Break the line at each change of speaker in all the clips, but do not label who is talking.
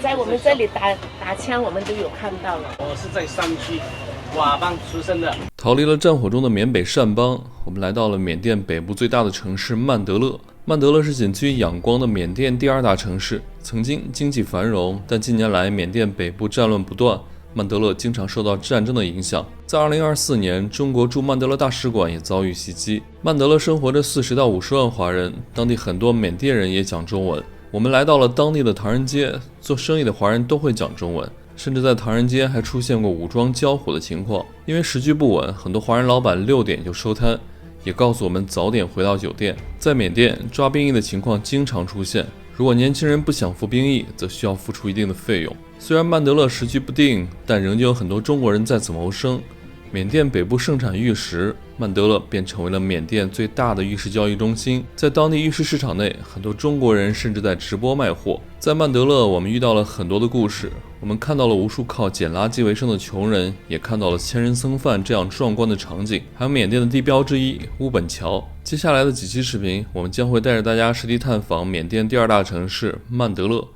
在我们这里打枪，我们都有看到了。
我是在山区佤邦出生的。
逃离了战火中的缅北掸邦，我们来到了缅甸北部最大的城市曼德勒。曼德勒是仅次于仰光的缅甸第二大城市，曾经经济繁荣，但近年来缅甸北部战乱不断，曼德勒经常受到战争的影响。在2024年，中国驻曼德勒大使馆也遭遇袭击。曼德勒生活着40到50万华人，当地很多缅甸人也讲中文。我们来到了当地的唐人街，做生意的华人都会讲中文，甚至在唐人街还出现过武装交火的情况。因为时局不稳，很多华人老板6点就收摊，也告诉我们早点回到酒店。在缅甸，抓兵役的情况经常出现，如果年轻人不想服兵役，则需要付出一定的费用。虽然曼德勒时局不定，但仍旧有很多中国人在此谋生。缅甸北部盛产玉石，曼德勒便成为了缅甸最大的玉石交易中心。在当地玉石市场内，很多中国人甚至在直播卖货。在曼德勒，我们遇到了很多的故事，我们看到了无数靠捡垃圾为生的穷人，也看到了千人僧饭这样壮观的场景，还有缅甸的地标之一乌本桥。接下来的几期视频，我们将会带着大家实地探访缅甸第二大城市曼德勒。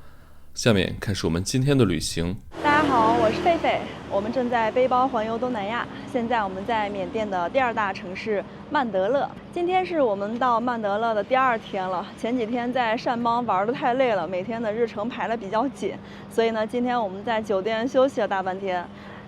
下面开始我们今天的旅行。
大家好，我是狒狒，我们正在背包环游东南亚。现在我们在缅甸的第二大城市曼德勒。今天是我们到曼德勒的第2天了。前几天在掸邦玩得太累了，每天的日程排得比较紧，所以呢，今天我们在酒店休息了大半天。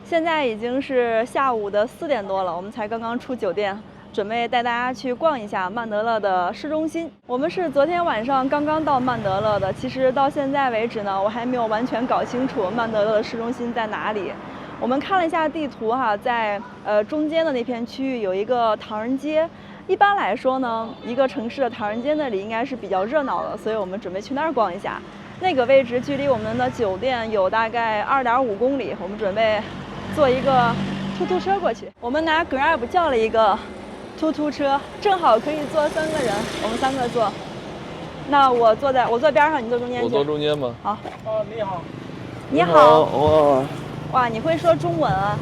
现在已经是下午的4点多了，我们才刚刚出酒店。准备带大家去逛一下曼德勒的市中心。我们是昨天晚上刚刚到曼德勒的，其实到现在为止呢，我还没有完全搞清楚曼德勒的市中心在哪里。我们看了一下地图哈，在中间的那片区域有一个唐人街。一般来说呢，一个城市的唐人街那里应该是比较热闹的，所以我们准备去那儿逛一下。那个位置距离我们的酒店有大概2.5公里，我们准备坐一个出租车过去。我们拿 Grab 叫了一个突突车，正好可以坐3个人，我们3个坐。那我坐边上，你坐中间。
我坐中间吗？
好。
哦，你好。
你好。
哇，
你会说中文啊？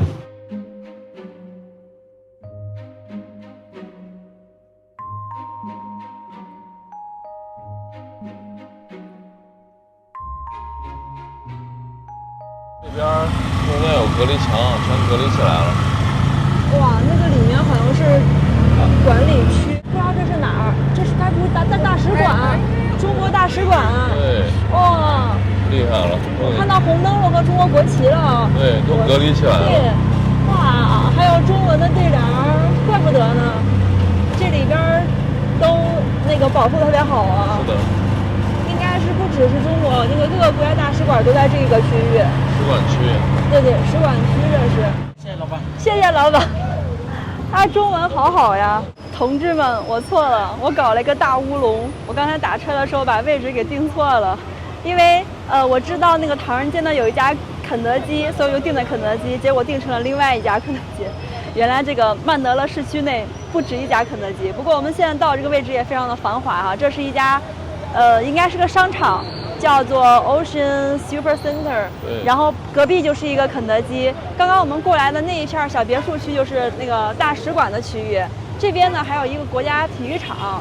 这边中间有隔离墙，全隔离起来了。
哇，那个里面好像是管理区，不知道这是哪儿？这是该不会大使馆？中国大使馆啊？
对。
哇，
厉害了！
我看到红灯笼和中国国旗了。
对，都隔离起来了。
哇，还有中文的对联，怪不得呢。这里边都那个保护特别好啊。
是的。
应该是不只是中国，那个各个国家大使馆都在这个区域。
使馆区。
对，使馆区这是。
谢谢老板。
谢谢老板。他中文好呀。同志们，我错了，我搞了一个大乌龙。我刚才打车的时候把位置给订错了，因为我知道那个唐人街呢有一家肯德基，所以我就订的肯德基，结果订成了另外一家肯德基。原来这个曼德勒市区内不止一家肯德基。不过我们现在到这个位置也非常的繁华哈，这是一家应该是个商场，叫做 Ocean Super Center， 然后隔壁就是一个肯德基。刚刚我们过来的那一片小别墅区就是那个大使馆的区域，这边呢还有一个国家体育场，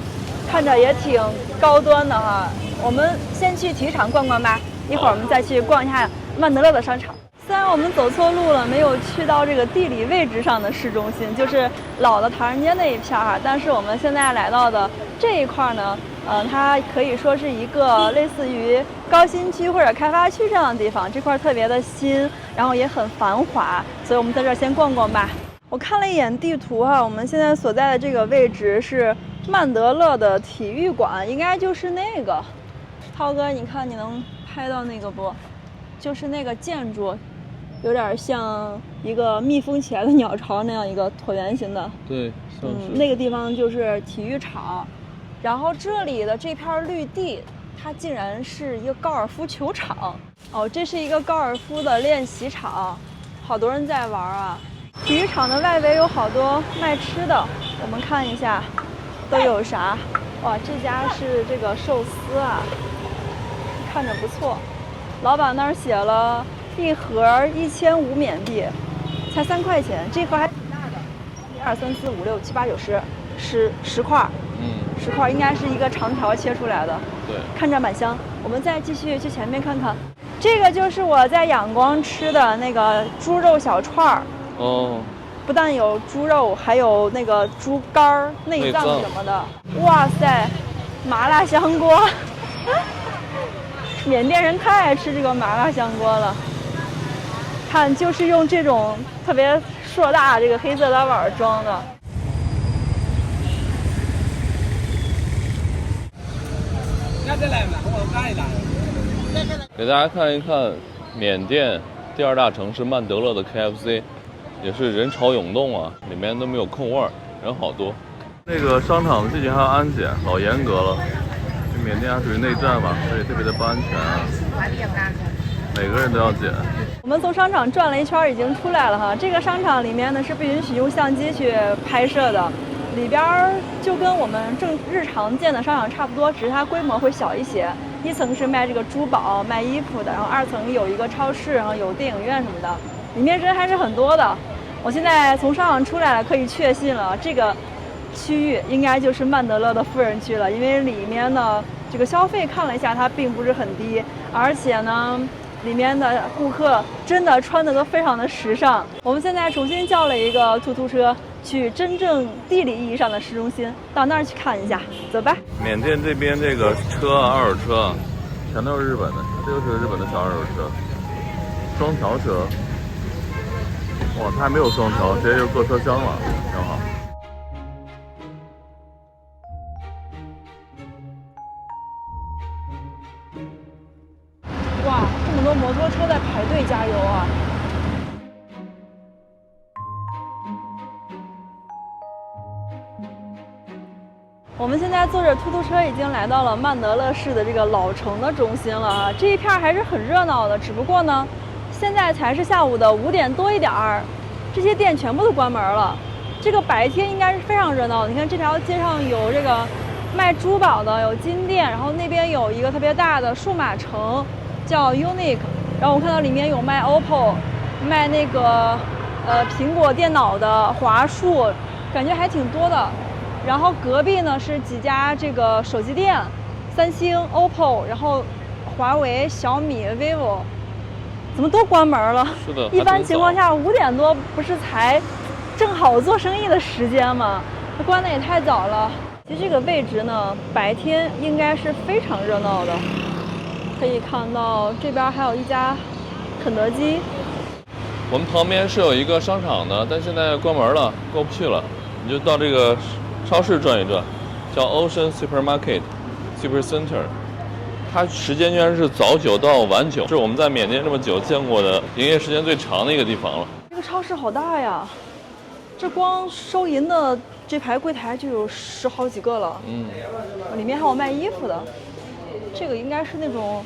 看着也挺高端的哈。我们先去体育场逛逛吧，一会儿我们再去逛一下曼德勒的商场。虽然我们走错路了，没有去到这个地理位置上的市中心，就是老的唐人街那一片哈，但是我们现在来到的这一块呢，它可以说是一个类似于高新区或者开发区这样的地方，这块特别的新，然后也很繁华，所以我们在这儿先逛逛吧。我看了一眼地图哈，我们现在所在的这个位置是曼德勒的体育馆，应该就是那个。涛哥，你看你能拍到那个不？就是那个建筑，有点像一个密封起来的鸟巢那样一个椭圆形的。
对，像是。
那个地方就是体育场，然后这里的这片绿地，它竟然是一个高尔夫球场。哦，这是一个高尔夫的练习场，好多人在玩啊。体育场的外围有好多卖吃的，我们看一下都有啥。哇，这家是这个寿司啊，看着不错。老板那儿写了一盒1500缅币，才3块钱，这盒还挺大的。1、2、3、4、5、6、7、8、9、10块，10块应该是一个长条切出来的。
对，
看着蛮香。我们再继续去前面看看。这个就是我在仰光吃的那个猪肉小串儿。
哦，
不但有猪肉，还有那个猪肝儿、内脏什么的。哇塞，麻辣香锅！缅甸人太爱吃这个麻辣香锅了。看，就是用这种特别硕大这个黑色大碗装的。
给大家看一看缅甸第2大城市曼德勒的 KFC， 也是人潮涌动啊，里面都没有空位，人好多。那个商场最近还有安检，老严格了。缅甸还属于内战嘛，所以特别的不安全啊，每个人都要检。
我们从商场转了一圈，已经出来了哈。这个商场里面呢是不允许用相机去拍摄的，里边就跟我们日常见的商场差不多，只是它规模会小一些。1层是卖这个珠宝、卖衣服的，然后2层有一个超市，然后有电影院什么的，里面人还是很多的。我现在从商场出来了，可以确信了，这个区域应该就是曼德勒的富人区了，因为里面呢这个消费看了一下，它并不是很低，而且呢里面的顾客真的穿的都非常的时尚。我们现在重新叫了一个突突车，去真正地理意义上的市中心，到那儿去看一下，走吧。
缅甸这边这个车啊，二手车啊，全都是日本的，这就是日本的小二手车，双桥车。哇，它还没有双桥，直接就过车厢了，挺好。
哇，这么多摩托车在排队加油啊！我们现在坐着突突车已经来到了曼德勒市的这个老城的中心了啊，这一片还是很热闹的，只不过呢，现在才是下午的5点多一点儿，这些店全部都关门了。这个白天应该是非常热闹的，你看这条街上有这个卖珠宝的，有金店，然后那边有一个特别大的数码城，叫 Unique， 然后我看到里面有卖 OPPO， 卖那个苹果电脑的、华数，感觉还挺多的。然后隔壁呢是几家这个手机店，三星、OPPO， 然后华为、小米、vivo， 怎么都关门了？
是的，
一般情况下5点多不是才正好做生意的时间吗？它关的也太早了。其实这个位置呢，白天应该是非常热闹的。可以看到这边还有一家肯德基。
我们旁边是有一个商场的，但现在关门了，过不去了。你就到这个超市转一转，叫 Ocean Supermarket Super Center， 它时间居然是早9到晚9，是我们在缅甸这么久见过的营业时间最长的一个地方了。
这个超市好大呀，这光收银的这排柜台就有10好几个了。里面还有卖衣服的，这个应该是那种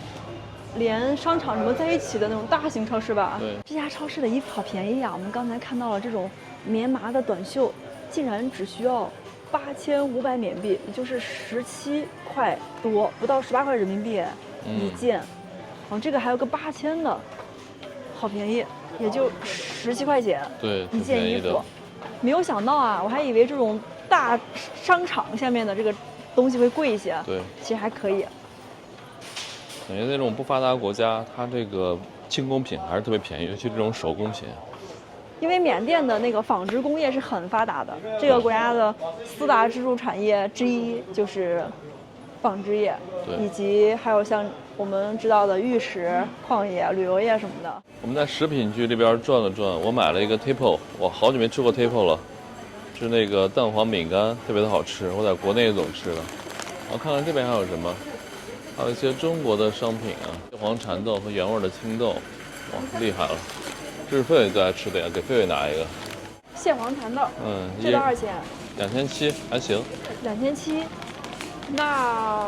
连商场什么在一起的那种大型超市吧？
对，
这家超市的衣服好便宜啊！我们刚才看到了这种棉麻的短袖，竟然只需要8500缅币，也就是17块多，不到18块人民币一件。这个还有个8000的，好便宜，也就17块钱。
对，
一件衣服。没有想到啊，我还以为这种大商场下面的这个东西会贵一些。
对，
其实还可以。
感觉那种不发达国家，它这个轻工品还是特别便宜，尤其这种手工品。
因为缅甸的那个纺织工业是很发达的，这个国家的4大支柱产业之一就是纺织业，以及还有像我们知道的玉石、矿业、旅游业什么的。
我们在食品区这边转了转，我买了一个 Tipo， 我好久没吃过 Tipo 了，是那个蛋黄饼干，特别的好吃，我在国内总吃的。我看看这边还有什么，还有一些中国的商品啊，蟹黄蚕豆和原味的青豆，哇，厉害了！这是狒狒最爱吃的呀，给狒狒拿一个。
蟹黄蚕豆，这多少钱
？2700，还行。
2700，那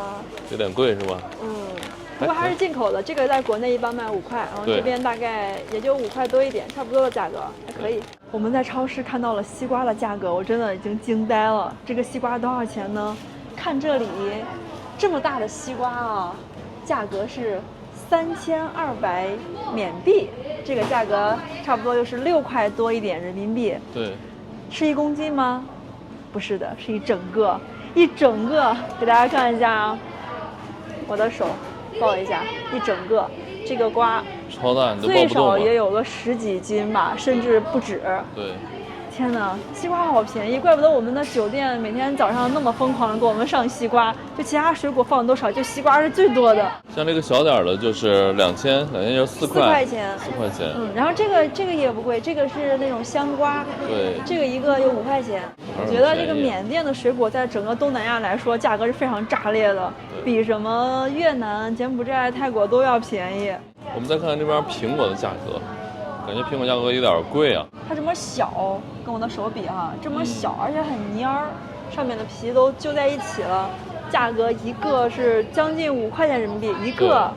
有点贵是吧？
不过还是进口的，这个在国内一般卖5块，然后这边大概也就5块多一点，差不多的价格，还可以。我们在超市看到了西瓜的价格，我真的已经惊呆了。这个西瓜多少钱呢？看这里，这么大的西瓜啊，价格是3200缅币，这个价格差不多就是6块多一点人民币。
对，
是1公斤吗？不是的，是一整个，给大家看一下啊，我的手抱一下，一整个，这个瓜
超大，你都抱
最
不动了。
少也有个10几斤吧，甚至不止。
对，
天哪，西瓜好便宜，怪不得我们的酒店每天早上那么疯狂的给我们上西瓜，就其他水果放多少，就西瓜是最多的。
像这个小点儿的，就是2000就4块。
4块钱。
4块钱。
然后这个也不贵，这个是那种香瓜，
对，
这个一个有5块钱。我觉得这个缅甸的水果在整个东南亚来说，价格是非常炸裂的，比什么越南、柬埔寨、泰国都要便宜。
我们再看看这边苹果的价格，感觉苹果价格有点贵啊。
它这么小，跟我的手比哈，这么小，而且很蔫儿，上面的皮都揪在一起了。价格一个是将近5块钱人民币一个。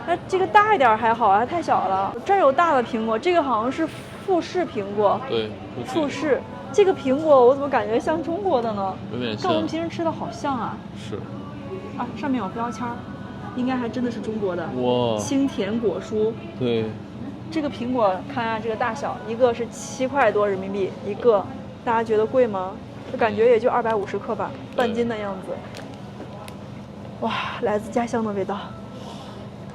那这个大一点还好啊，太小了。这儿有大的苹果，这个好像是富士苹果。
对，
富士。这个苹果我怎么感觉像中国的呢？
有点像。
跟我们平时吃的好像啊。
是。
啊，上面有标签，应该还真的是中国的。
哇。
清甜果蔬。
对。
这个苹果看下这个大小，一个是7块多人民币一个，大家觉得贵吗？就感觉也就250克吧，半斤的样子。哇，来自家乡的味道，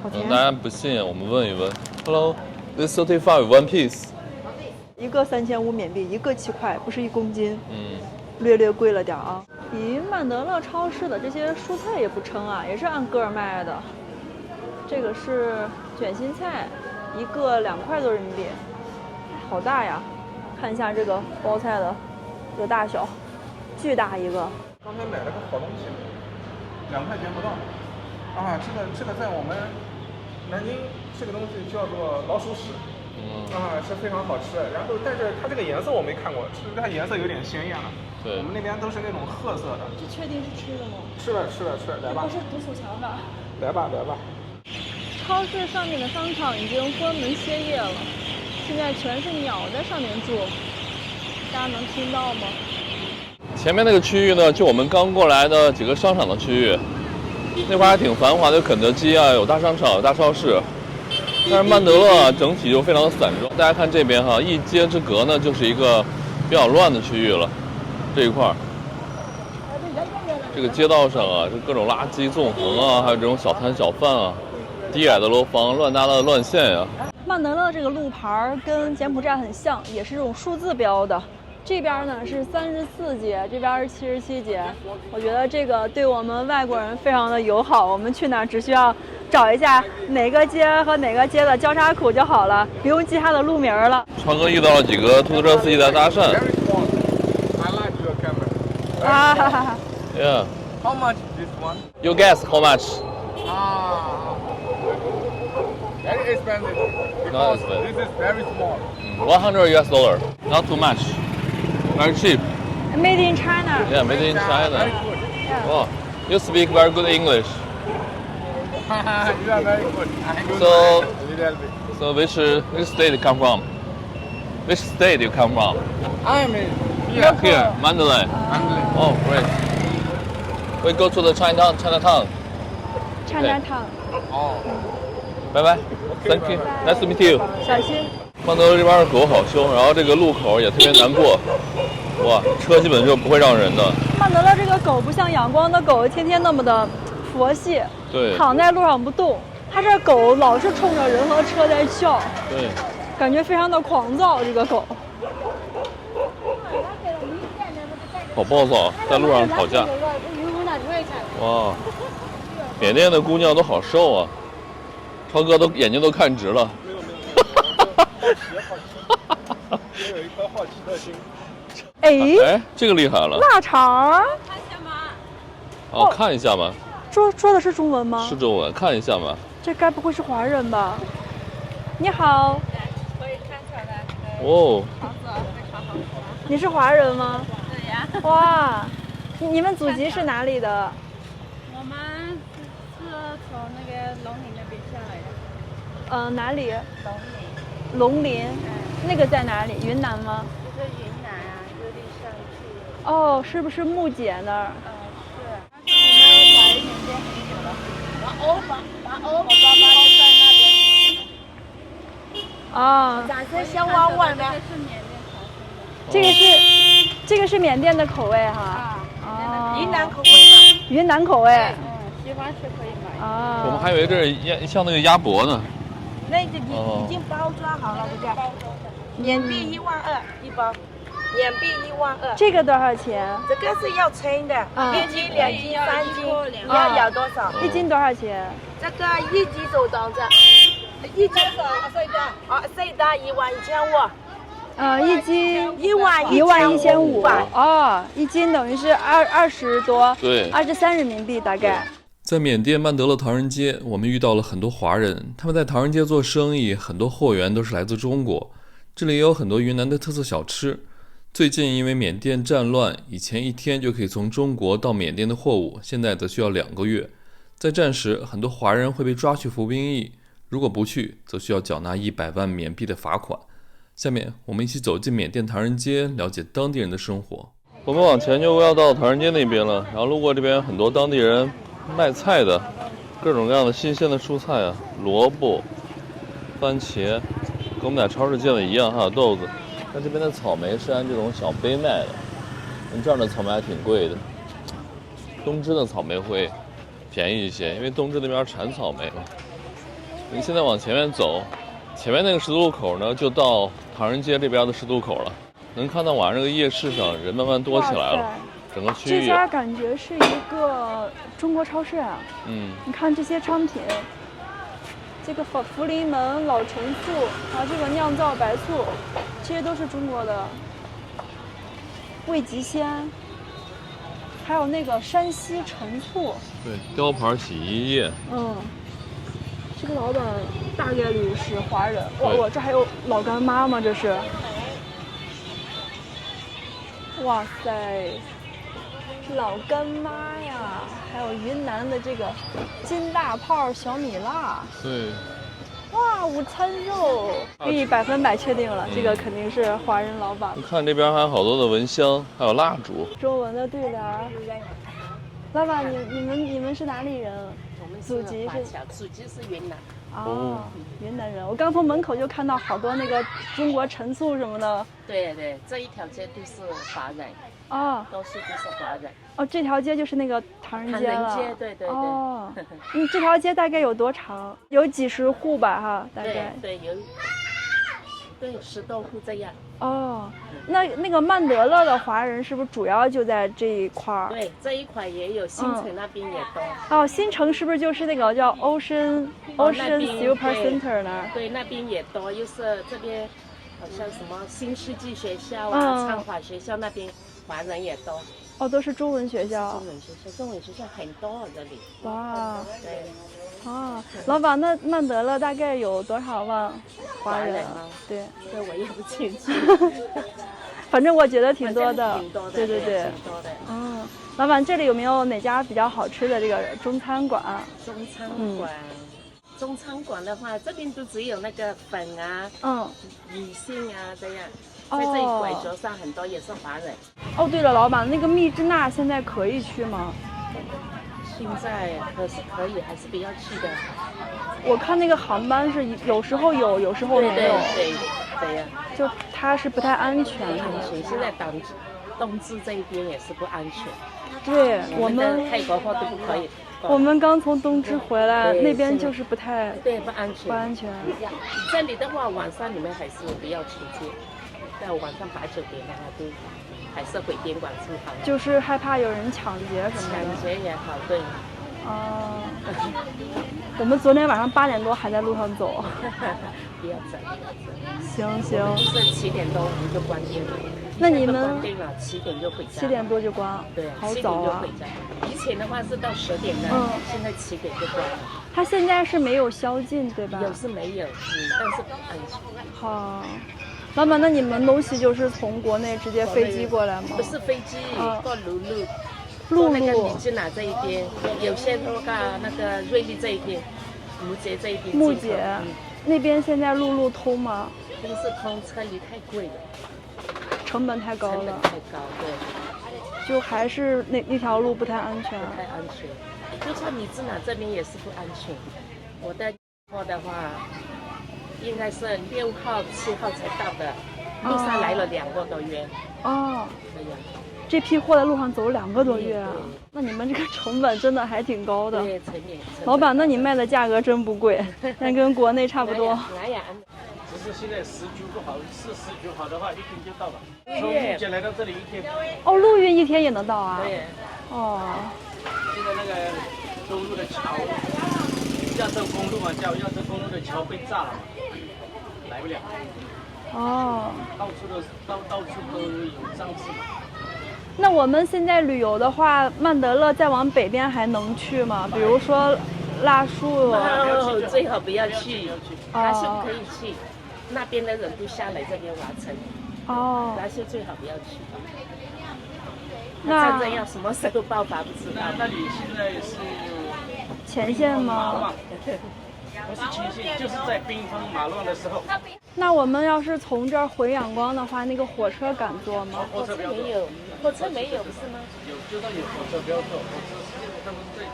好甜。
大家不信，我们问一问。Hello, this 35 one piece。
一个3500缅币，一个7块，不是1公斤。略贵了点啊。咦，曼德勒超市的这些蔬菜也不称啊，也是按个卖的。这个是卷心菜。一个2块多人民币，好大呀！看一下这个包菜的这个大小，巨大一个。
刚才买了个好东西，2块钱不到。啊，这个在我们南京这个东西叫做老鼠屎，是非常好吃。然后，但是它这个颜色我没看过，它颜色有点鲜艳了。
对，
我们那边都是那种褐色的。
这确定是吃的吗？
吃了，来吧。
不是毒鼠强吧？
来吧。
超市上面的商场已经关门歇业了，现在全是鸟在上面住，大家能听到吗？
前面那个区域呢，就我们刚过来的几个商场的区域，那块还挺繁华的，有肯德基啊，有大商场、有大超市。但是曼德勒啊，整体就非常的散装。大家看这边哈，一街之隔呢，就是一个比较乱的区域了。这一块儿，这个街道上啊，就各种垃圾纵横啊，还有这种小摊小贩啊。低矮的楼房，乱搭的乱线呀。
曼德勒这个路牌跟柬埔寨很像，也是这种数字标的。这边呢是34节，这边是77节。我觉得这个对我们外国人非常的友好，我们去哪儿只需要找一下哪个街和哪个街的交叉口就好了，不用记它的路名了。
川哥遇到了几个出租车司机在搭讪。
啊哈哈哈。
Yeah.
How much this one?
You guess how much?
Very expensive.
Not expensive.
This is very small.
$100. Not too much. Very cheap.
Made in China.
Yeah, made in
Very
China.
good.
Wow. You speak very good English.
You are very good. I do
So-
a little bit.
So which state you come from? Which state you come from?
I am here.
Here, Mandalay.
Mandalay.
Oh, great. We go to the Chinatown.
Chinatown.
Oh.
Bye bye. Thank you. Nice to meet you.
小心。
曼德勒这边的狗好凶，然后这个路口也特别难过。哇，车基本就不会让人的。
曼德勒这个狗不像仰光的狗天天那么的佛系，
对，
躺在路上不动。它这狗老是冲着人和车在叫，
对，
感觉非常的狂躁。这个狗
好暴躁，在路上吵架。哇，缅甸的姑娘都好瘦啊，超哥都眼睛都看直了。
我有一颗好奇的心。
哎，这个厉害了。
腊肠，
哦，看一下嘛。
说的是中文吗？
是中文，看一下嘛。
这该不会是华人吧？你好。
可以看起来。
哦。
房子非常好看。
你是华人吗？
对呀。
哇，你们祖籍是哪里的？
我们是从那个龙陵那边下来的。
哪里？
龙陵。
龙陵。那个在哪里？云南吗？
就是云南啊，有点上去。
哦，是不是木姐那儿？
是。我们来缅甸很久了。我爸爸就在那边。
啊。
长得像弯弯的。
这个是缅甸的口味哈。
啊。云南口味嘛。
云南口味。
喜欢吃可以买。
啊，
我们还以为这是鸭，像那个鸭脖呢。
那个已经包装好了，这个缅币12000一包，缅币12000。
这个多少钱？
这个是要称的，1斤、2斤、3斤，你要多少？
一斤多少钱？
这个1斤手当着，1斤碎的11500，
一斤
11500。
哦，一斤等于是20多，
对
23人民币大概。
在缅甸曼德勒唐人街，我们遇到了很多华人，他们在唐人街做生意，很多货源都是来自中国。这里也有很多云南的特色小吃。最近因为缅甸战乱，以前1天就可以从中国到缅甸的货物，现在则需要2个月。在战时，很多华人会被抓去服兵役，如果不去，则需要缴纳100万缅币的罚款。下面我们一起走进缅甸唐人街，了解当地人的生活。我们往前就要到唐人街那边了，然后路过这边很多当地人卖菜的，各种各样的新鲜的蔬菜啊，萝卜、番茄，跟我们在超市见的一样，还有豆子。但这边的草莓是按这种小杯卖的，这样的草莓还挺贵的。东芝的草莓会便宜一些，因为东芝那边产草莓嘛。我们现在往前面走，前面那个十字路口呢，就到唐人街这边的十字路口了。能看到晚上这个夜市上人慢慢多起来了，整个区域。
这家感觉是一个中国超市啊。你看这些商品，这个福临门老陈醋，还有这个酿造白醋，这些都是中国的。味极鲜，还有那个山西陈醋。
对，雕牌洗衣液。
这个老板大概率是华人。哇，这还有老干妈吗？这是。哇塞，老干妈呀，还有云南的这个金大炮小米辣。
对。
哇，午餐肉，可以100%确定了，这个肯定是华人老板。
你看这边还有好多的蚊香，还有蜡烛。
中文的对联。老板，你们是哪里人？
我们
祖籍是
祖籍是云南。
云南人。我刚从门口就看到好多那个中国陈醋什么的。
对，这一条街都是华人。都是华人。
这条街就是那个唐人街了。
唐人街，对。
这条街大概有多长？有几十户吧，哈，大概。
对，有10多户这样。
那个曼德勒的华人是不是主要就在这一块儿？
对，这一块也有，新城那边也多。
新城是不是就是那个叫 Ocean Super Center 那儿？
对，那边也多，又是这边好像什么新世纪学校啊、昌华学校那边华人也多。
都是中文学校。
中文学校很多这里。
哇。
对。
老板，那曼德勒大概有多少万华人
啊？
对，
这我也不清楚。
反正我觉得挺多的。
挺多的。
对。
挺多的。
老板，这里有没有哪家比较好吃的这个中餐馆？
中餐馆的话，这边都只有那个粉啊、米线啊这样。在这一拐角上很多也是华人。
对了，老板，那个蜜汁娜现在可以去吗？
现在可以，还是不要去的。
我看那个航班是有时候有，有时候没有。
对呀。
就它是不太安全。
现在冬至这一边也是不安全。
对，我们
泰国货都不可以。
我们刚从东芝回来，那边就是不太。
对，不安全。这里的话，晚上你们还是不要出街。在晚上8、9点的话，都还是回宾馆住好了。
就是害怕有人抢劫什么的。
抢劫也好，对。
我们昨天晚上8点多还在路上走。
不要走。
行。
是7点多我们就关店了。
那你们
关店了7点就回家。7
点多就关。
对，
好早啊。7点就回家。
以前的话是到10点的，现在7点就关了。
它现在是没有宵禁对吧？
有是没有，但是不安全。
好。老板，那你们东西就是从国内直接飞机过来吗？
不是飞机，过陆路那个米芝拿这一边，有些过那个瑞丽这一边，木姐这一边。
木姐，那边现在陆通吗？
都是通，车里太贵了，
成本太高了。
太高，对。
就还是那条路不太安全。
不太安全，就算米芝拿这边也是不安全。我的货的话。应该是6号、7号才到的，路上来了2个多月。
这
样。
这批货在路上走了2个多月啊
对对，
那你们这个成本真的还挺高的。
对，成本。
老板，那你卖的价格真不贵，那跟国内差不多。
来呀，
只是现在时局不好，时局好的话，一天就到了。从目前来到这里一天。
哦，陆运1天也能到啊？
对。
哦。
现在那个公路的桥，亚洲公路嘛，叫亚洲公路的桥被炸了嘛，来不了。
哦。
到处都有障势嘛。
那我们现在旅游的话，曼德勒再往北边还能去吗？比如说腊树。
最好不要去，还是不可以去。那边的人都下来这边玩城。
哦。
那是最好不要去。
那
战争要什么时候爆发不知道。
那里现在是
前线吗？
不是前线，就是在兵荒马乱的时候。
那我们要是从这儿回仰光的话，那个火车敢坐吗？
火车没有，火车没有不是吗？
有，就算有火车不要坐，火车是他们在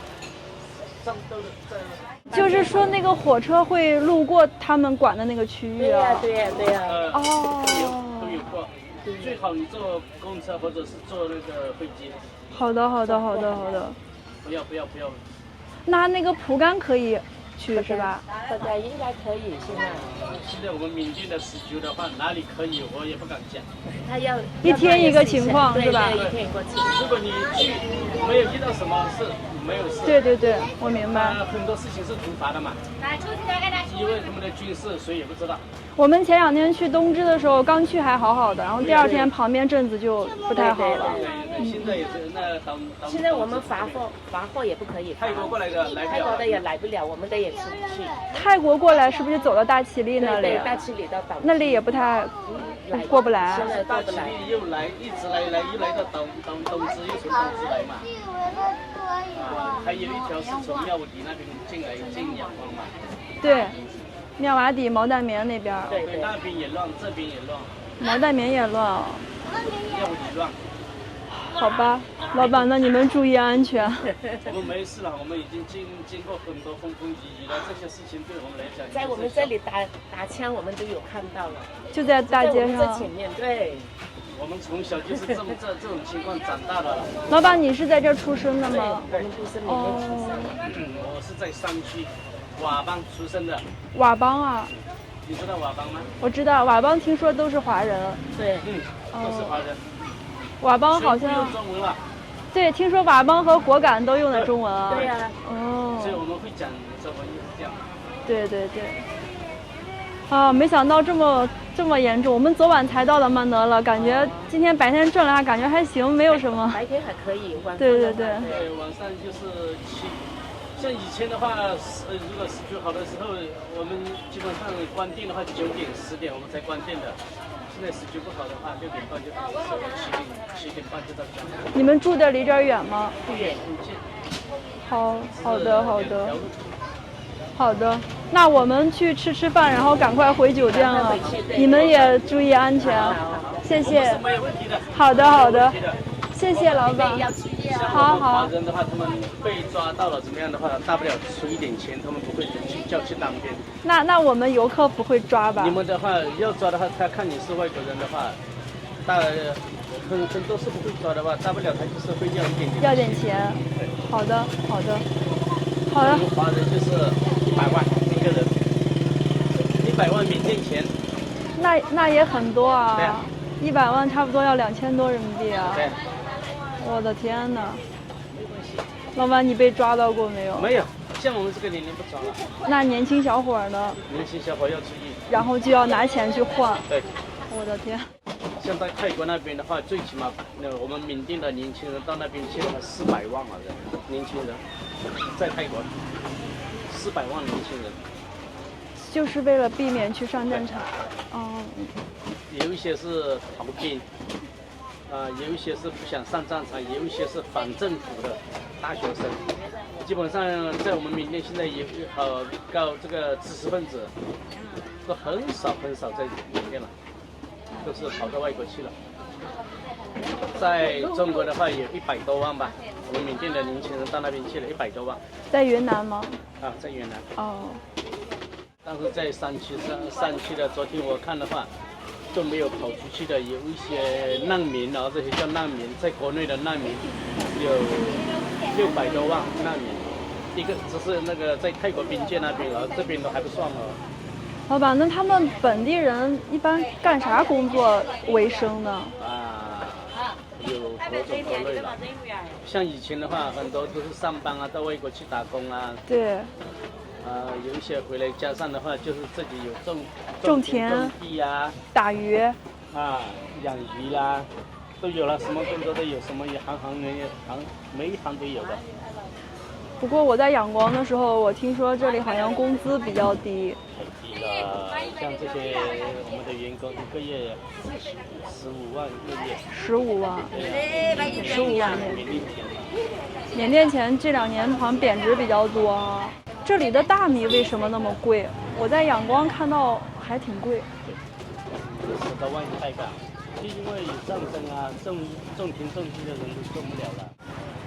战斗的在。
就是说那个火车会路过他们管的那个区域啊？
对呀。
哦。
都有过。最好你坐公车或者是坐那个飞机。
好的。
不要。
那个蒲甘可以去是吧？
大家应该可以现在。
现在我们缅甸的时局的话，哪里可以我也不敢讲。
他要
一天一个情况是吧？
对，一天一个情况。
如果你去没有遇到什么事，没有事。
对，我明白。
很多事情是突发的嘛，因为他们的军事谁也不知道。
我们前2天去东芝的时候，刚去还好的，然后第2天旁边镇子就不太好了。
对，现在也是那
现在我们发货也不可以，
泰国过来的来不了，
泰国的也来不了，我们的也出不去。
泰国过来是不是走到大其力那里？
对，大其力到岛。
那里也不太过不来。
现在过不来。
又来，一直来，又来到东芝，又从东芝来嘛。还有一条是从庙底那边进仰光嘛。
对，妙瓦底毛淡棉那边。
对，
那边也乱，这边也乱。
毛淡棉也乱哦。
庙底乱。
好吧，老板，那你们注意安全。
我们没事了，我们已经经过很多风风雨雨了，这些事情对我们来讲，
在我们这里打枪，我们都有看到了，
就在大街上。
在前面，对。
我们从小就是这种情况长大的了。
老板，你是在这儿出生的吗？
对，我们都是缅甸出生的。
我是在山区佤邦出生的。
佤邦啊？
你知道佤邦吗？
我知道，佤邦听说都是华人。
对，
都是华人。
佤邦好像
用中文了。
对，听说佤邦和果敢都用的中文啊。
对呀。
哦。
所以我们会讲中文也是这样。
对。啊，没想到这么严重。我们昨晚才到的曼德勒，感觉今天白天转了下，感觉还行，没有什么。
白天还可以，晚上
对。
对，晚上就是像以前的话，如果时局好的时候，我们基本上关店的话9点10点我们才关店的。现在时局不好的话，6点半就到7点半就到家。
你们住的离这儿远吗？
不远，
很近。
好的，那我们去吃饭，然后赶快回酒店了。你们也注意安全，谢谢。
没有问题的。
好的，谢谢老板。好。
华人的话，他们被抓到了怎么样的话，大不了出一点钱，他们不会叫去当兵。
那我们游客不会抓吧？
你们的话要抓的话，他看你是外国人的话，很多是不会抓的话，大不了他就是会要点钱。好的。我们华人就是100万一个人，100万缅甸钱。
那也很多啊，100万差不多要2000多人民币啊。
对。
我的天哪！老板，你被抓到过没有？
没有，像我们这个年龄不抓了。
那年轻小伙呢？
年轻小伙要注意。
然后就要拿钱去换。
对。
我的天。
像在泰国那边的话，最起码我们缅甸的年轻人到那边去的话，400万人年轻人，在泰国400万年轻人，
就是为了避免去上战场。
有一些是逃兵，有一些是不想上战场，有一些是反政府的大学生。基本上在我们缅甸现在也搞这个知识分子，都很少在缅甸了。都是跑到外国去了，在中国的话有100多万吧，我们缅甸的年轻人到那边去了100多万。
在云南吗？
在云南。
哦。
但是在山区的，昨天我看的话，都没有跑出去的，有一些难民啊，这些叫难民，在国内的难民有600多万难民，一个只是那个在泰国边界那边，然后这边都还不算哦。
老板，那他们本地人一般干啥工作为生呢？
有各种各类的，像以前的话，很多都是上班啊，到外国去打工啊。
对。
有一些回来，加上的话就是自己有
种田、
种地啊，
打鱼
养鱼啦，都有了，什么工作都有，什么每一行都有的。
不过我在仰光的时候，我听说这里好像工资比较低。
太低了，像这些我们的员工一个月15万一个月。15万。
15万。缅甸钱这2年好像贬值比较多啊。这里的大米为什么那么贵？我在仰光看到还挺贵。
10多万一袋吧，就因为有战争啊，种田种地的人都种不了了。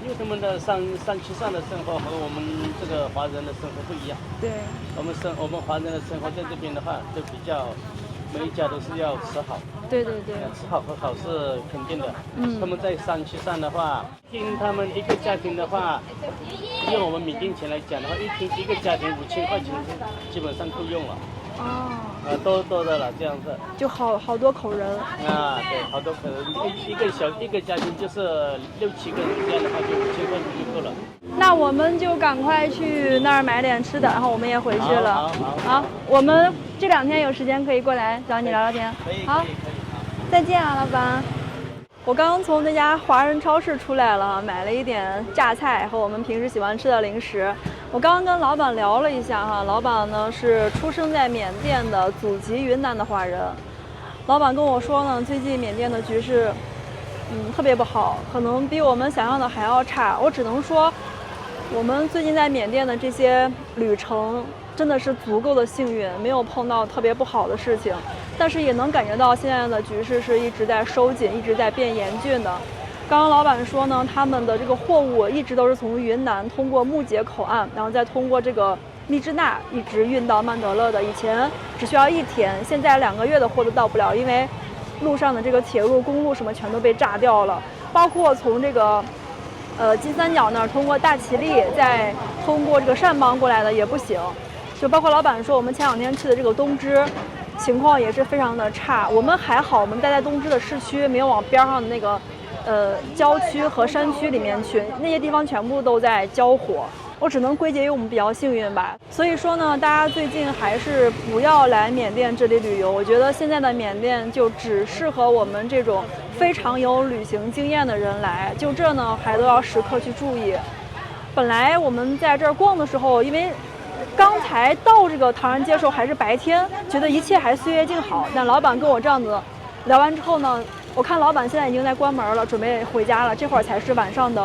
因为他们的山区上的生活和我们这个华人的生活不一样。
对。我
们华人的生活在这边的话，都比较每一家都是要吃好。
对。
吃好喝好是肯定的。他们在山区上的话，他们一个家庭的话，用我们缅甸钱来讲的话，一个家庭5000块钱基本上够用了。多的了，这样子。就好多口人。对，好多口人，一个家庭就是6、7个人，这样的话就5000块钱就够了。
那我们就赶快去那儿买点吃的，然后我们也回去了。好，我们这2天有时间可以过来找你聊聊天。
可以。
好，再见啊，老板。我刚刚从那家华人超市出来了，买了一点榨菜和我们平时喜欢吃的零食。我刚刚跟老板聊了一下哈，老板呢是出生在缅甸的祖籍云南的华人。老板跟我说呢，最近缅甸的局势，特别不好，可能比我们想象的还要差。我只能说，我们最近在缅甸的这些旅程真的是足够的幸运，没有碰到特别不好的事情。但是也能感觉到现在的局势是一直在收紧，一直在变严峻的。刚刚老板说呢，他们的这个货物一直都是从云南通过木姐口岸，然后再通过这个密支那一直运到曼德勒的。以前只需要1天，现在2个月的货都到不了，因为路上的这个铁路、公路什么全都被炸掉了。包括从这个金三角那儿通过大其力，再通过这个善邦过来的也不行。就包括老板说，我们前2天去的这个东支。情况也是非常的差，我们还好，我们待在东支的市区，没有往边上的那个郊区和山区里面去，那些地方全部都在交火。我只能归结于我们比较幸运吧。所以说呢，大家最近还是不要来缅甸这里旅游。我觉得现在的缅甸就只适合我们这种非常有旅行经验的人来，就这呢还都要时刻去注意。本来我们在这儿逛的时候，因为刚才到这个唐人街的时候还是白天，觉得一切还岁月静好。但老板跟我这样子聊完之后呢，我看老板现在已经在关门了，准备回家了。这会儿才是晚上的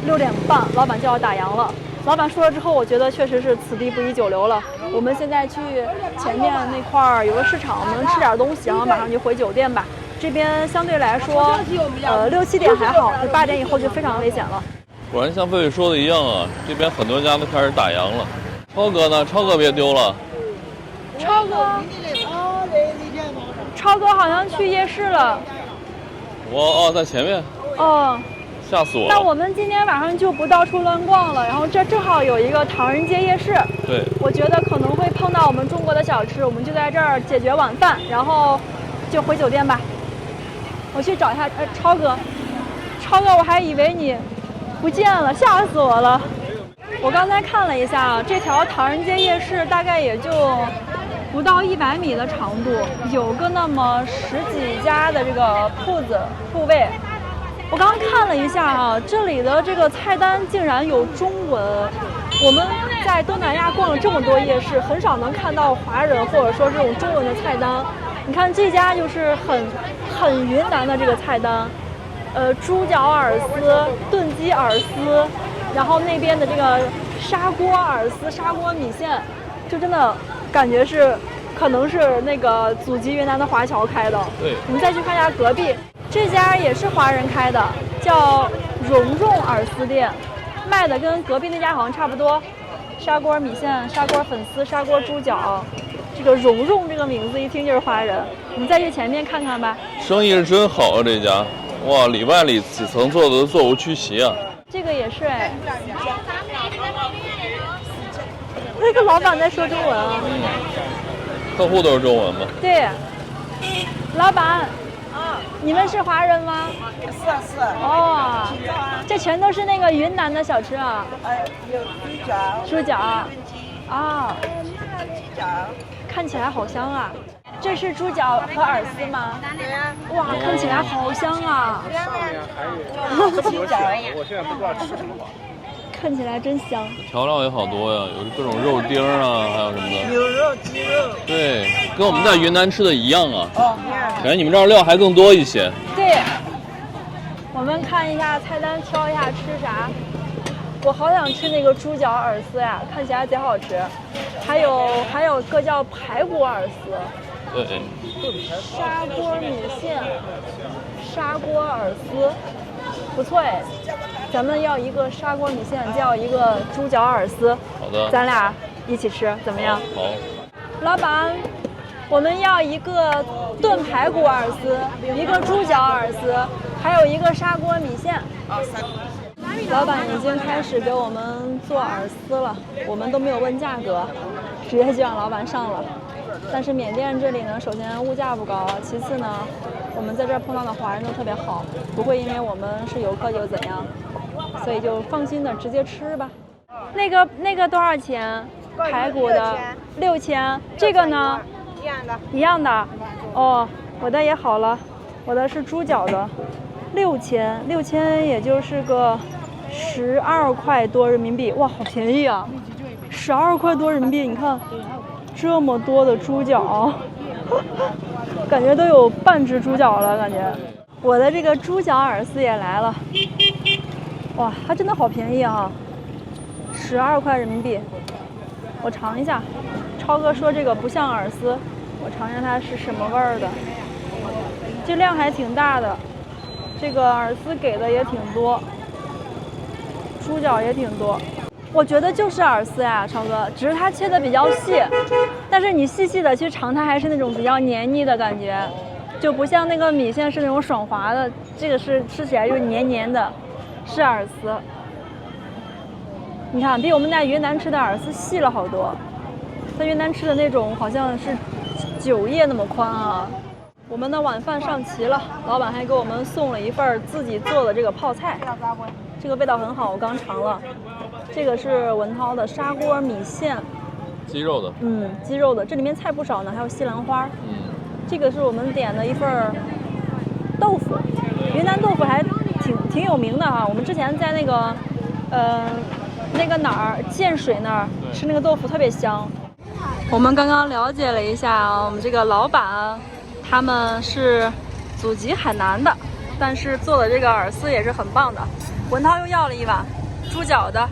6点半，老板就要打烊了。老板说了之后，我觉得确实是此地不宜久留了。我们现在去前面那块儿有个市场，我们吃点东西，然后马上就回酒店吧。这边相对来说，6、7点还好，就8点以后就非常危险了。
果然像狒狒说的一样啊，这边很多家都开始打烊了。超哥呢？超哥别丢了。
超哥好像去夜市了。
在前面。吓死我了。
那我们今天晚上就不到处乱逛了，然后这正好有一个唐人街夜市。
对。我
觉得可能会碰到我们中国的小吃，我们就在这儿解决晚饭，然后就回酒店吧。我去找一下超哥，我还以为你不见了，吓死我了。我刚才看了一下，这条唐人街夜市大概也就不到100米的长度，有个那么10几家的这个铺位。我刚看了一下啊，这里的这个菜单竟然有中文。我们在东南亚逛了这么多夜市，很少能看到华人或者说这种中文的菜单。你看这家就是很云南的这个菜单，猪脚饵丝、炖鸡饵丝，然后那边的这个砂锅饵丝、砂锅米线，就真的感觉可能是那个祖籍云南的华侨开的。
对，
我们再去看一下隔壁。这家也是华人开的，叫蓉蓉饵丝店，卖的跟隔壁那家好像差不多，砂锅米线、砂锅粉丝、砂锅猪脚，这个蓉蓉这个名字一听就是华人。我们再去前面看看吧。
生意是真好啊，这家，哇，里外里几层做的都座无虚席啊。
这个也是哎。那个老板在说中文啊。
客户都是中文吗？
对。老板，你们是华人吗？
是。
哦，这全都是那个云南的小吃啊。
有猪脚。
猪脚。啊。
鸡脚。
看起来好香啊！这是猪脚和饵丝吗？
对呀。
哇，看起来好香啊！
上面还有鸡脚，我现在不知道吃什么。
看起来真香。
调料也好多呀，有各种肉丁啊，还有什么的。
牛肉、鸡肉。
对，跟我们在云南吃的一样啊。
哦，
感觉你们这儿料还更多一些。
对。我们看一下菜单，挑一下吃啥。我好想吃那个猪脚饵丝呀，看起来贼好吃。还有个叫排骨饵丝。
对。
砂锅米线，砂锅饵丝，不错哎。咱们要一个砂锅米线，再要一个猪脚饵丝。
好的。
咱俩一起吃，怎么样？
好。
老板，我们要一个炖排骨饵丝，一个猪脚饵丝，还有一个砂锅米线。老板已经开始给我们做饵丝了，我们都没有问价格，直接就让老板上了。但是缅甸这里呢，首先物价不高，其次呢，我们在这儿碰到的华人都特别好，不会因为我们是游客就怎样，所以就放心的直接吃吧。那个多少钱？排骨的6000，这个呢？一样的。哦，我的也好了，我的是猪脚的，6000也就是个12块多人民币，哇，好便宜啊！12块多人民币，你看。这么多的猪脚，感觉都有半只猪脚了。感觉我的这个猪脚饵丝也来了，哇，它真的好便宜啊！12块人民币，我尝一下。超哥说这个不像饵丝，我尝尝它是什么味儿的。这量还挺大的，这个饵丝给的也挺多，猪脚也挺多。我觉得就是饵丝呀，超哥，只是它切的比较细，但是你细细的去尝，它还是那种比较黏腻的感觉，就不像那个米线是那种爽滑的，这个是吃起来就是黏黏的，是饵丝。你看，比我们在云南吃的饵丝细了好多，在云南吃的那种好像是9叶那么宽啊。我们的晚饭上齐了，老板还给我们送了一份自己做的这个泡菜，这个味道很好，我刚尝了。这个是文涛的砂锅米线，
鸡肉的。
鸡肉的，这里面菜不少呢，还有西兰花。这个是我们点的一份豆腐，云南豆腐还挺有名的哈。我们之前在那个哪儿建水那儿吃那个豆腐特别香。我们刚刚了解了一下啊，我们这个老板他们是祖籍海南的，但是做的这个饵丝也是很棒的。文涛又要了一碗猪脚的。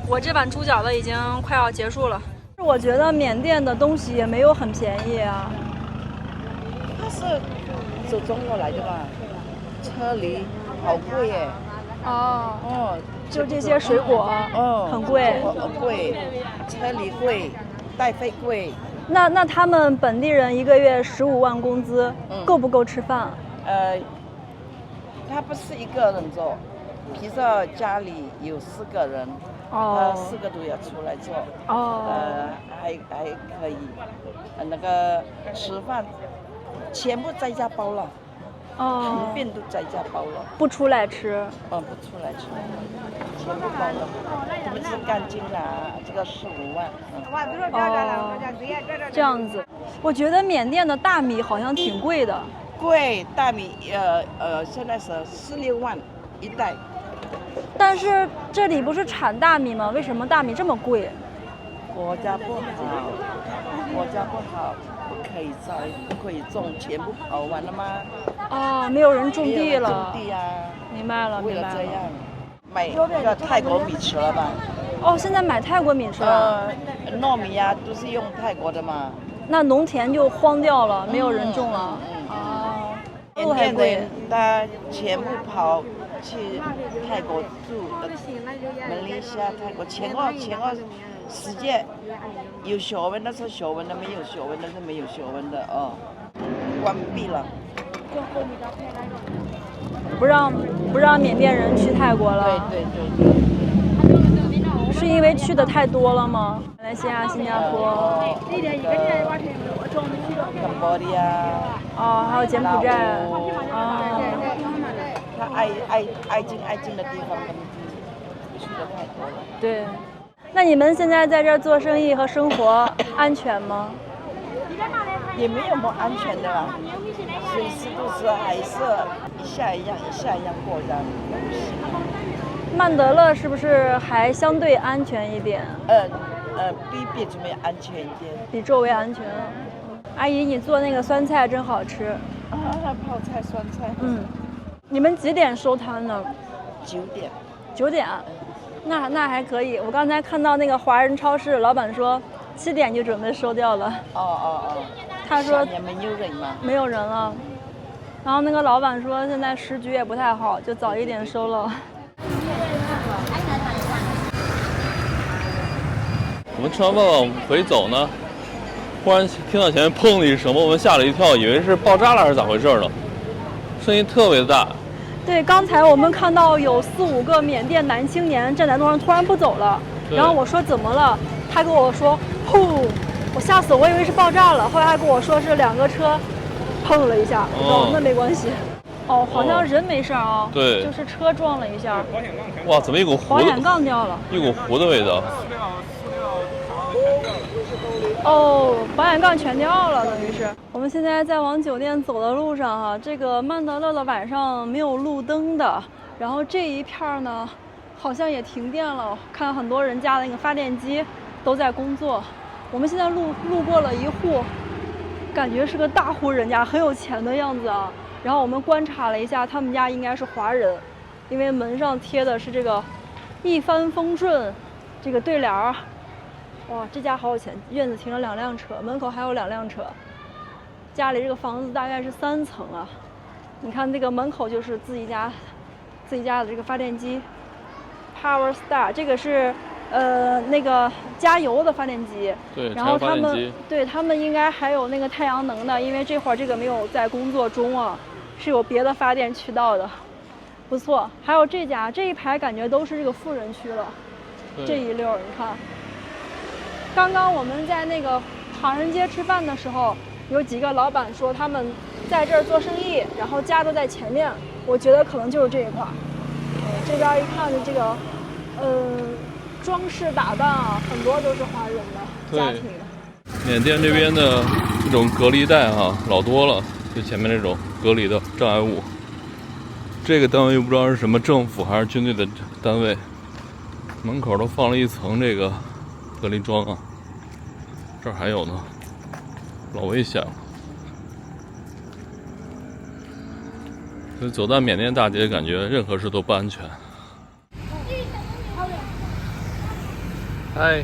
我这碗猪脚的已经快要结束了。我觉得缅甸的东西也没有很便宜啊。
它是走中国来的吧？车厘好贵耶。
哦，就这些水果，很贵。
贵，车厘贵，带费贵。
那他们本地人一个月15万工资，够不够吃饭？
他不是一个人做，比如说家里有4个人。4个都要出来做，还可以，那个吃饭全部在家包了，普遍都在家包了，
不出来吃，
不出来吃，全部包了，不吃干净了，这个15万，
这样子，我觉得缅甸的大米好像挺贵的，
贵，大米现在是16万一袋。
但是这里不是产大米吗？为什么大米这么贵？
国家不好，不可以种，全部跑完了吗？
没有人种地了。
种地啊！
明白了。
为了这样，买那个泰国米吃了吧？
现在买泰国米吃了。
糯米啊，都是用泰国的嘛。
那农田就荒掉了，没有人种了。
缅甸人他全部跑去泰国住，马来西亚、泰国前后世界有学问的是学问的，没有学问的是没有学问的哦，关闭了。
不让缅甸人去泰国了。
对。
是因为去的太多了吗？马来西亚、新加坡。
柬埔寨。
哦，还有柬埔寨。
他爱近的地方，他们去的太多了。
对。那你们现在在这儿做生意和生活安全吗？
也没有么安全的啦，随时都是还是一下一样过这样。
曼德勒是不是还相对安全一点？
比别处安全一点。
比周围安全。阿姨，你做那个酸菜真好吃。
啊，泡菜、酸菜。
你们几点收摊呢
？9点。
9点，那还可以。我刚才看到那个华人超市，老板说7点就准备收掉了。
哦。
他说
也没有人吗？
没有人了。然后那个老板说现在时局也不太好，就早一点收了。
我们吃完饭往回走呢，忽然听到前面砰的一声，我们吓了一跳，以为是爆炸了还是咋回事呢？声音特别大。
对，刚才我们看到有4、5个缅甸男青年站在路上突然不走了，然后我说怎么了，他跟我说砰，我吓死我以为是爆炸了，后来他跟我说是2个车碰了一下，我说那没关系。哦，好像人没事啊。
对，
就是车撞了一下。
哇，怎么一股糊？
保险杠掉了，
一股糊的味道。
哦，保险杠全掉了，等于是。我们现在在往酒店走的路上哈，这个曼德勒的晚上没有路灯的，然后这一片呢，好像也停电了，看很多人家的那个发电机都在工作。我们现在路过了一户，感觉是个大户人家，很有钱的样子啊。然后我们观察了一下，他们家应该是华人，因为门上贴的是这个一帆风顺这个对联儿。哇，这家好有钱，院子停了2辆车，门口还有2辆车。家里这个房子大概是3层啊。你看这个门口就是自己家的这个发电机 ，Power Star， 这个是那个加油的发电机。
对，
然后他们应该还有那个太阳能的，因为这会儿这个没有在工作中啊，是有别的发电渠道的，不错。还有这家这一排感觉都是这个富人区了，这一溜你看。刚刚我们在那个唐人街吃饭的时候，有几个老板说他们在这儿做生意，然后家都在前面，我觉得可能就是这一块。这边一看的这个，装饰打扮啊，很多都是华人的家庭。
缅甸这边的这种隔离带哈，老多了，就前面这种隔离的障碍物。这个单位又不知道是什么政府还是军队的单位，门口都放了一层这个隔离桩啊，这儿还有呢，老危险了。所以走在缅甸大街，感觉任何事都不安全。嗨。